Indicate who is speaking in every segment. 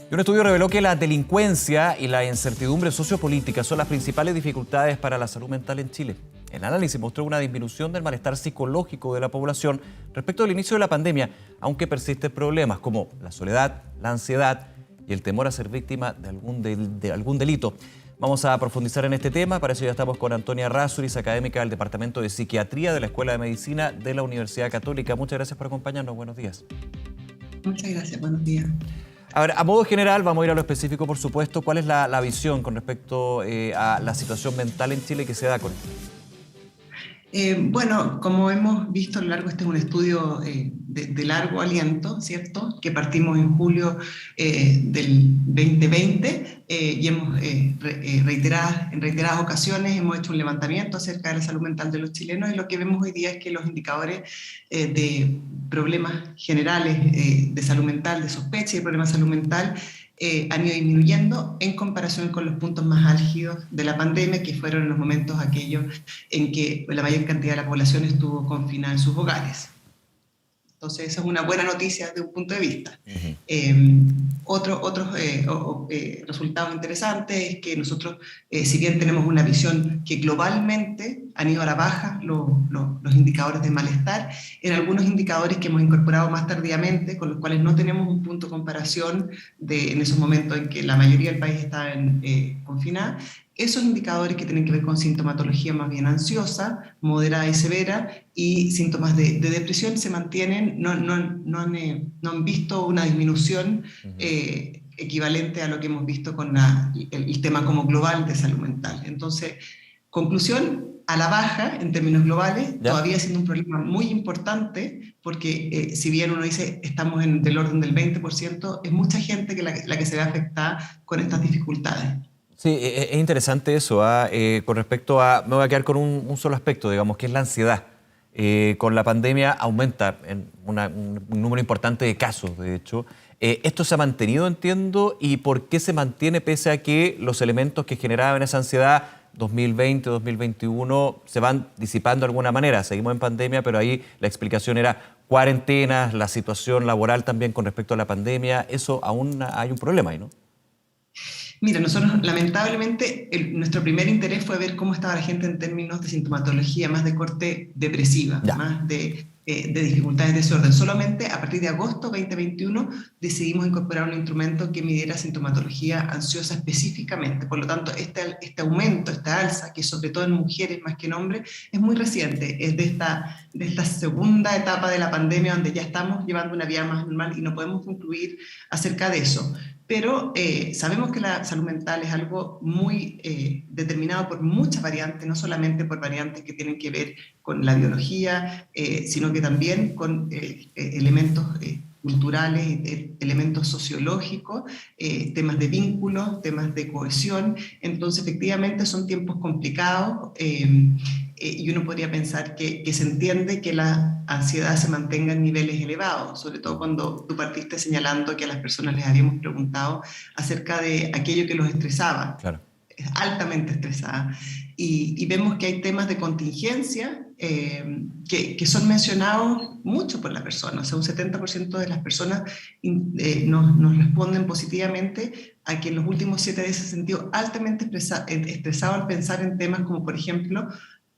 Speaker 1: Y un estudio reveló que la delincuencia y la incertidumbre sociopolítica son las principales dificultades para la salud mental en Chile. El análisis mostró una disminución del malestar psicológico de la población respecto al inicio de la pandemia, aunque persisten problemas como la soledad, la ansiedad y el temor a ser víctima de algún delito. Vamos a profundizar en este tema. Para eso ya estamos con Antonia Errázuriz, académica del Departamento de Psiquiatría de la Escuela de Medicina de la Universidad Católica. Muchas gracias por acompañarnos. Buenos días.
Speaker 2: Muchas gracias. Buenos días.
Speaker 1: A ver, a modo general, vamos a ir a lo específico, por supuesto. ¿Cuál es la visión con respecto a la situación mental en Chile que se da con esto?
Speaker 2: Bueno, como hemos visto a lo largo, este es un estudio de largo aliento, ¿cierto? Que partimos en julio del 2020 y hemos en reiteradas ocasiones hemos hecho un levantamiento acerca de la salud mental de los chilenos, y lo que vemos hoy día es que los indicadores de problemas generales de salud mental, de sospecha de problemas de salud mental, han ido disminuyendo en comparación con los puntos más álgidos de la pandemia, que fueron en los momentos aquellos en que la mayor cantidad de la población estuvo confinada en sus hogares. Entonces, esa es una buena noticia desde un punto de vista. Otros resultados interesantes es que nosotros, si bien tenemos una visión que globalmente han ido a la baja los indicadores de malestar, en algunos indicadores que hemos incorporado más tardíamente, con los cuales no tenemos un punto de comparación en esos momentos en que la mayoría del país estaba confinada, esos indicadores que tienen que ver con sintomatología más bien ansiosa, moderada y severa, y síntomas de depresión se mantienen, no han visto una disminución equivalente a lo que hemos visto con el tema como global de salud mental. Entonces, conclusión, a la baja en términos globales, todavía siendo un problema muy importante, porque si bien uno dice estamos del orden del 20%, es mucha gente la que se ve afectada con estas dificultades.
Speaker 1: Sí, es interesante eso. Con respecto a, me voy a quedar con un solo aspecto, digamos, que es la ansiedad. Con la pandemia aumenta en un número importante de casos, de hecho. ¿Esto se ha mantenido, entiendo? ¿Y por qué se mantiene pese a que los elementos que generaban esa ansiedad 2020, 2021 se van disipando de alguna manera? Seguimos en pandemia, pero ahí la explicación era cuarentenas, la situación laboral también con respecto a la pandemia. Eso aún hay un problema ahí, ¿no?
Speaker 2: Mira, nosotros lamentablemente nuestro primer interés fue ver cómo estaba la gente en términos de sintomatología más de corte depresiva, más de dificultades de desorden. Solamente a partir de agosto 2021 decidimos incorporar un instrumento que midiera sintomatología ansiosa específicamente. Por lo tanto, este aumento, esta alza, que sobre todo en mujeres más que en hombres, es muy reciente. Es de esta segunda etapa de la pandemia donde ya estamos llevando una vida más normal y no podemos concluir acerca de eso. Pero sabemos que la salud mental es algo muy determinado por muchas variantes, no solamente por variantes que tienen que ver con la biología, sino que también con elementos culturales, elementos sociológicos, temas de vínculos, temas de cohesión. Entonces, efectivamente, son tiempos complicados y uno podría pensar que se entiende que la ansiedad se mantenga en niveles elevados, sobre todo cuando tú partiste señalando que a las personas les habíamos preguntado acerca de aquello que los estresaba.
Speaker 1: Claro.
Speaker 2: Es altamente estresada. Y vemos que hay temas de contingencia que son mencionados mucho por la persona. O sea, un 70% de las personas nos responden positivamente a que en los últimos 7 días se ha sentido altamente estresado al pensar en temas como, por ejemplo,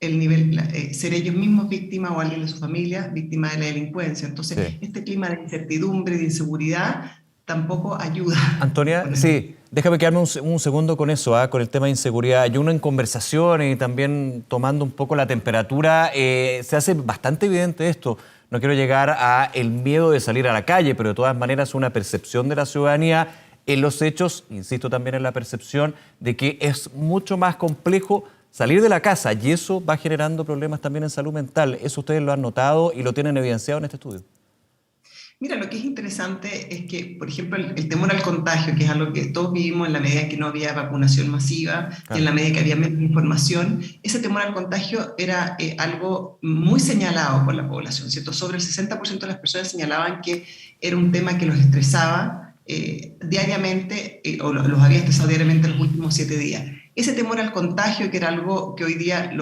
Speaker 2: el nivel, ser ellos mismos víctimas o alguien de su familia víctima de la delincuencia. Entonces, este clima de incertidumbre, de inseguridad, tampoco ayuda.
Speaker 1: Antonia, sí, déjame quedarme un segundo con eso, con el tema de inseguridad. Yo uno en conversaciones y también tomando un poco la temperatura, se hace bastante evidente esto. No quiero llegar a el miedo de salir a la calle, pero de todas maneras una percepción de la ciudadanía en los hechos, insisto también en la percepción, de que es mucho más complejo salir de la casa, y eso va generando problemas también en salud mental. Eso ustedes lo han notado y lo tienen evidenciado en este estudio.
Speaker 2: Mira, lo que es interesante es que, por ejemplo, el temor al contagio, que es algo que todos vivimos en la medida en que no había vacunación masiva, y en la medida que había menos información, ese temor al contagio era algo muy señalado por la población, ¿cierto? Sobre el 60% de las personas señalaban que era un tema que los estresaba diariamente, o los había estresado diariamente en los últimos 7 días. Ese temor al contagio, que era algo que hoy día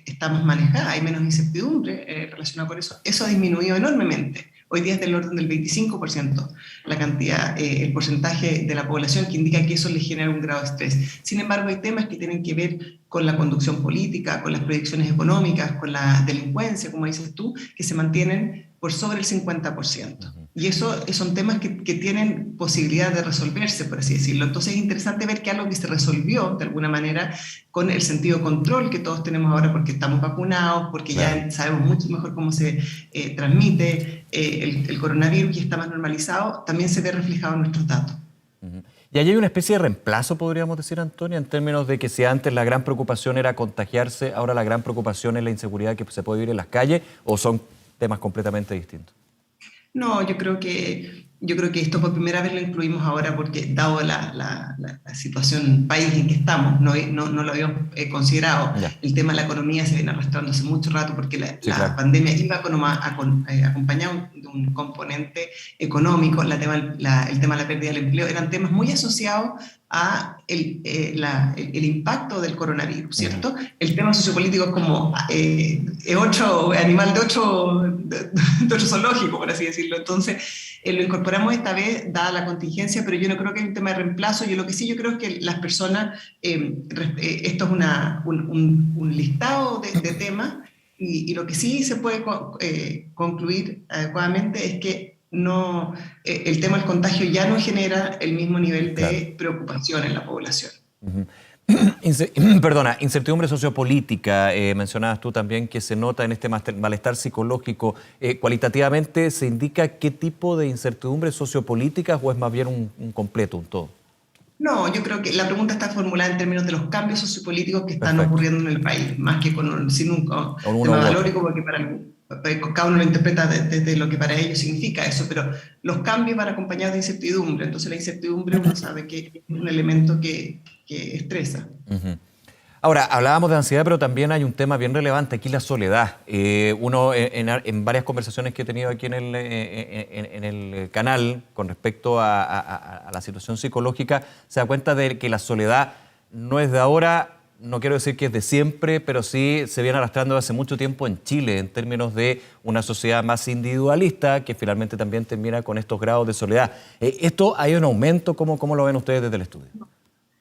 Speaker 2: está más manejado, hay menos incertidumbre relacionada con eso ha disminuido enormemente. Hoy día es del orden del 25% la cantidad, el porcentaje de la población que indica que eso le genera un grado de estrés. Sin embargo, hay temas que tienen que ver con la conducción política, con las proyecciones económicas, con la delincuencia, como dices tú, que se mantienen por sobre el 50%. Y eso son temas que tienen posibilidad de resolverse, por así decirlo. Entonces es interesante ver que algo que se resolvió, de alguna manera, con el sentido de control que todos tenemos ahora porque estamos vacunados, porque ya sabemos mucho mejor cómo se transmite el coronavirus y está más normalizado, también se ve reflejado en nuestros datos.
Speaker 1: Y allí hay una especie de reemplazo, podríamos decir, Antonia, en términos de que si antes la gran preocupación era contagiarse, ahora la gran preocupación es la inseguridad que se puede vivir en las calles, ¿o son temas completamente distintos?
Speaker 2: No, yo creo que esto por primera vez lo incluimos ahora porque, dado la situación país en que estamos, no lo habíamos considerado. El tema de la economía se viene arrastrando hace mucho rato porque la pandemia iba acompañado de un componente económico, el tema de la pérdida del empleo, eran temas muy asociados a el impacto del coronavirus, ¿cierto? El tema sociopolítico es como otro animal de otro zoológico, por así decirlo. Entonces, lo incorporamos esta vez, dada la contingencia, pero yo no creo que hay un tema de reemplazo. Yo creo es que las personas, esto es un listado de temas, y lo que sí se puede concluir adecuadamente es que el tema del contagio ya no genera el mismo nivel de preocupación en la población.
Speaker 1: Perdona, incertidumbre sociopolítica, mencionabas tú también que se nota en este malestar psicológico. ¿Cualitativamente se indica qué tipo de incertidumbre sociopolítica o es más bien un completo, un todo?
Speaker 2: No, yo creo que la pregunta está formulada en términos de los cambios sociopolíticos que están ocurriendo en el país, más que sin un tema valórico, porque cada uno lo interpreta desde lo que para ellos significa eso, pero los cambios van acompañados de incertidumbre. Entonces la incertidumbre uno sabe que es un elemento que estresa.
Speaker 1: Ahora, hablábamos de ansiedad, pero también hay un tema bien relevante aquí, la soledad. Uno, en varias conversaciones que he tenido aquí en el canal con respecto a la situación psicológica, se da cuenta de que la soledad no es de ahora. No quiero decir que es de siempre, pero sí se viene arrastrando hace mucho tiempo en Chile en términos de una sociedad más individualista que finalmente también termina con estos grados de soledad. ¿Esto hay un aumento? ¿Cómo lo ven ustedes desde el estudio?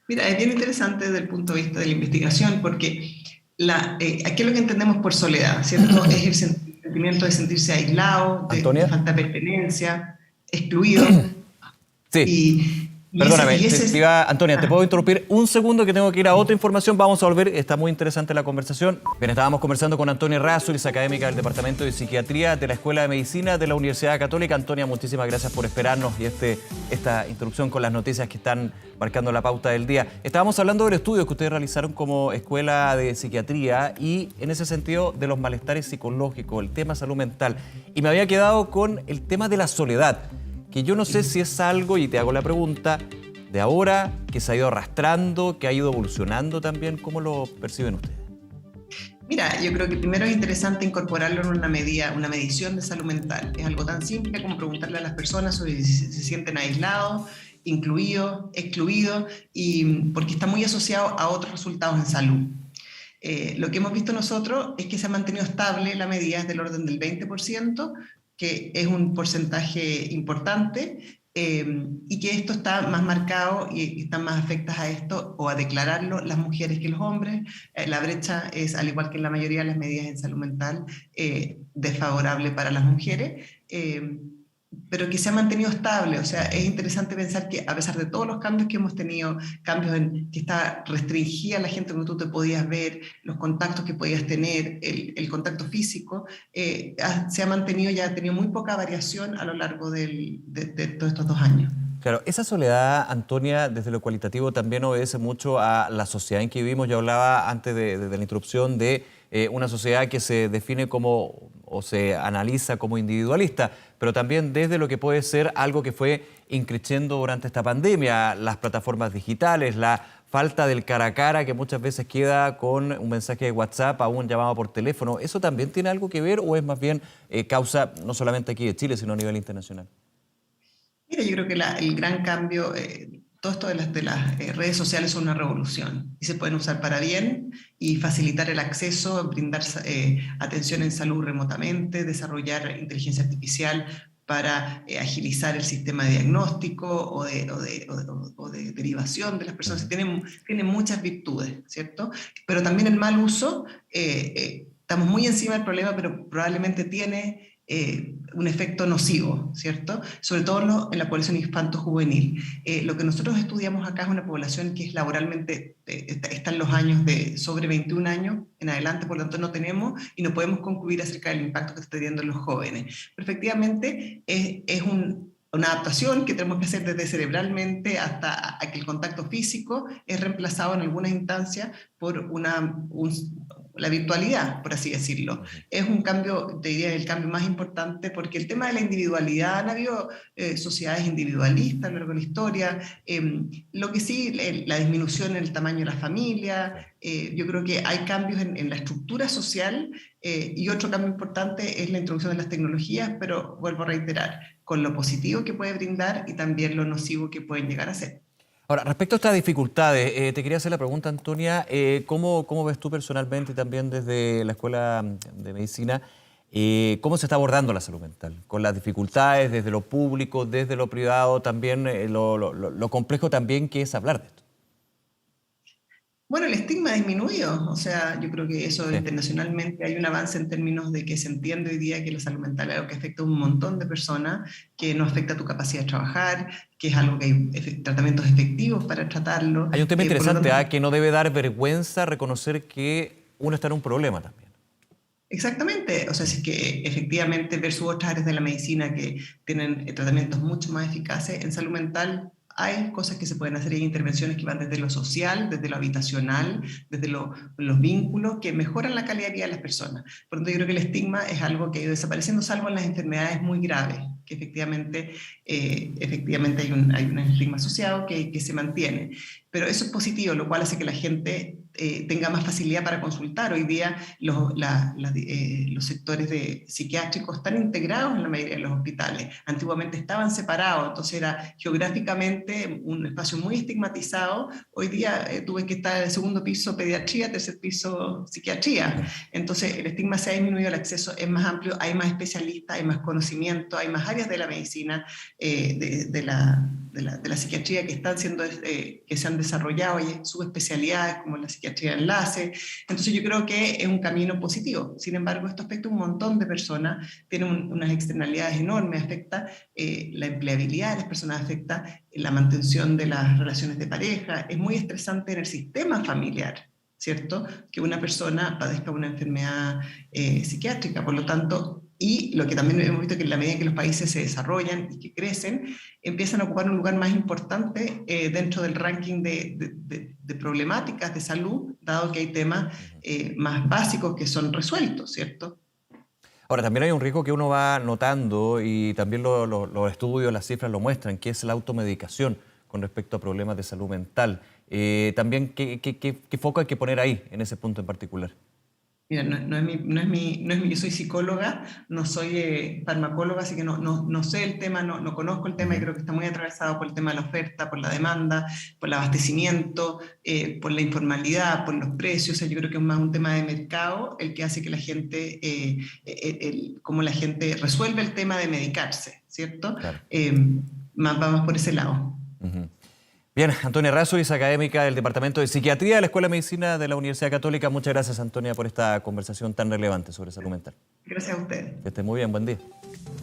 Speaker 2: Mira, es bien interesante desde el punto de vista de la investigación porque aquí lo que entendemos por soledad, ¿cierto? Es el sentimiento de sentirse aislado, de falta de pertenencia, excluido.
Speaker 1: Sí. Perdóname, Antonia, ¿te puedo interrumpir un segundo que tengo que ir a otra información? Vamos a volver, está muy interesante la conversación. Bien, estábamos conversando con Antonia Errázuriz, académica del Departamento de Psiquiatría de la Escuela de Medicina de la Universidad Católica. Antonia, muchísimas gracias por esperarnos y esta introducción con las noticias que están marcando la pauta del día. Estábamos hablando del estudio que ustedes realizaron como Escuela de Psiquiatría y en ese sentido de los malestares psicológicos, el tema salud mental. Y me había quedado con el tema de la soledad, que yo no sé si es algo, y te hago la pregunta, de ahora, que se ha ido arrastrando, que ha ido evolucionando también. ¿Cómo lo perciben ustedes?
Speaker 2: Mira, yo creo que primero es interesante incorporarlo en una medición de salud mental. Es algo tan simple como preguntarle a las personas sobre si se sienten aislados, incluidos, excluidos, porque está muy asociado a otros resultados en salud. Lo que hemos visto nosotros es que se ha mantenido estable la medida, es del orden del 20%, que es un porcentaje importante, y que esto está más marcado y están más afectas a esto o a declararlo las mujeres que los hombres. La brecha es, al igual que en la mayoría de las medidas en salud mental, desfavorable para las mujeres, pero que se ha mantenido estable. O sea, es interesante pensar que a pesar de todos los cambios que hemos tenido, cambios en que está restringida la gente que tú te podías ver, los contactos que podías tener, el contacto físico, se ha mantenido, ya ha tenido muy poca variación a lo largo de todos estos 2 años.
Speaker 1: Claro, esa soledad, Antonia, desde lo cualitativo también obedece mucho a la sociedad en que vivimos. Yo hablaba antes de la introducción de una sociedad que se define como o se analiza como individualista, pero también desde lo que puede ser algo que fue increciendo durante esta pandemia, las plataformas digitales, la falta del cara a cara que muchas veces queda con un mensaje de WhatsApp a un llamado por teléfono. ¿Eso también tiene algo que ver o es más bien causa no solamente aquí de Chile, sino a nivel internacional?
Speaker 2: Mira, yo creo que el gran cambio, todo esto de las redes sociales son una revolución y se pueden usar para bien y facilitar el acceso, brindar atención en salud remotamente, desarrollar inteligencia artificial para agilizar el sistema de diagnóstico o de derivación de las personas. Tiene muchas virtudes, ¿cierto? Pero también el mal uso, estamos muy encima del problema, pero probablemente tiene un efecto nocivo, ¿cierto? Sobre todo en la población infanto-juvenil. Lo que nosotros estudiamos acá es una población que es laboralmente, está en los años de sobre 21 años en adelante, por lo tanto no tenemos y no podemos concluir acerca del impacto que está teniendo en los jóvenes. Pero efectivamente es una adaptación que tenemos que hacer desde cerebralmente hasta a que el contacto físico es reemplazado en algunas instancias por la virtualidad, por así decirlo. Es un cambio, te diría, el cambio más importante, porque el tema de la individualidad, han habido sociedades individualistas a lo largo de la historia, lo que sí, la disminución en el tamaño de la familia, yo creo que hay cambios en la estructura social, y otro cambio importante es la introducción de las tecnologías, pero vuelvo a reiterar, con lo positivo que puede brindar y también lo nocivo que pueden llegar a ser.
Speaker 1: Ahora, respecto a estas dificultades, te quería hacer la pregunta, Antonia, ¿cómo ves tú personalmente y también desde la Escuela de Medicina, cómo se está abordando la salud mental? Con las dificultades desde lo público, desde lo privado, también lo complejo también que es hablar de esto.
Speaker 2: Bueno, el estigma ha disminuido, o sea, yo creo que eso internacionalmente hay un avance en términos de que se entiende hoy día que la salud mental es algo que afecta a un montón de personas, que no afecta a tu capacidad de trabajar, que es algo que hay tratamientos efectivos para tratarlo.
Speaker 1: Hay un tema interesante, que no debe dar vergüenza reconocer que uno está en un problema también.
Speaker 2: Exactamente, o sea, si es que efectivamente versus otras áreas de la medicina que tienen tratamientos mucho más eficaces, en salud mental hay cosas que se pueden hacer, hay intervenciones que van desde lo social, desde lo habitacional, desde los vínculos, que mejoran la calidad de vida de las personas. Por lo tanto, yo creo que el estigma es algo que ha ido desapareciendo, salvo en las enfermedades muy graves, que efectivamente hay un estigma asociado que se mantiene. Pero eso es positivo, lo cual hace que la gente tenga más facilidad para consultar. Hoy día los sectores psiquiátricos están integrados en la mayoría de los hospitales. Antiguamente estaban separados, entonces era geográficamente un espacio muy estigmatizado. Hoy día tuve que estar en el segundo piso pediatría, tercer piso psiquiatría. Entonces el estigma se ha disminuido, el acceso es más amplio, hay más especialistas, hay más conocimiento, hay más áreas de la medicina, de la psiquiatría que se han desarrollado, y subespecialidades como la psiquiatría de enlace. Entonces yo creo que es un camino positivo. Sin embargo, esto afecta a un montón de personas, tiene unas externalidades enormes, afecta la empleabilidad de las personas, afecta la mantención de las relaciones de pareja, es muy estresante en el sistema familiar, ¿cierto? Que una persona padezca una enfermedad psiquiátrica. Por lo tanto, y lo que también hemos visto, que en la medida en que los países se desarrollan y que crecen, empiezan a ocupar un lugar más importante dentro del ranking de problemáticas de salud, dado que hay temas más básicos que son resueltos, ¿cierto?
Speaker 1: Ahora, también hay un riesgo que uno va notando, y también los estudios, las cifras lo muestran, que es la automedicación con respecto a problemas de salud mental. También, ¿qué foco hay que poner ahí, en ese punto en particular?
Speaker 2: Mira, yo soy psicóloga, no soy farmacóloga, así que no sé el tema, no conozco el tema, y creo que está muy atravesado por el tema de la oferta, por la demanda, por el abastecimiento, por la informalidad, por los precios. O sea, yo creo que es más un tema de mercado el que hace que la gente, cómo la gente resuelve el tema de medicarse, ¿cierto?
Speaker 1: Claro.
Speaker 2: Vamos por ese lado.
Speaker 1: Bien, Antonia Errázuriz, académica del Departamento de Psiquiatría de la Escuela de Medicina de la Universidad Católica. Muchas gracias, Antonia, por esta conversación tan relevante sobre salud mental.
Speaker 2: Gracias a ustedes.
Speaker 1: Que esté muy bien, buen día.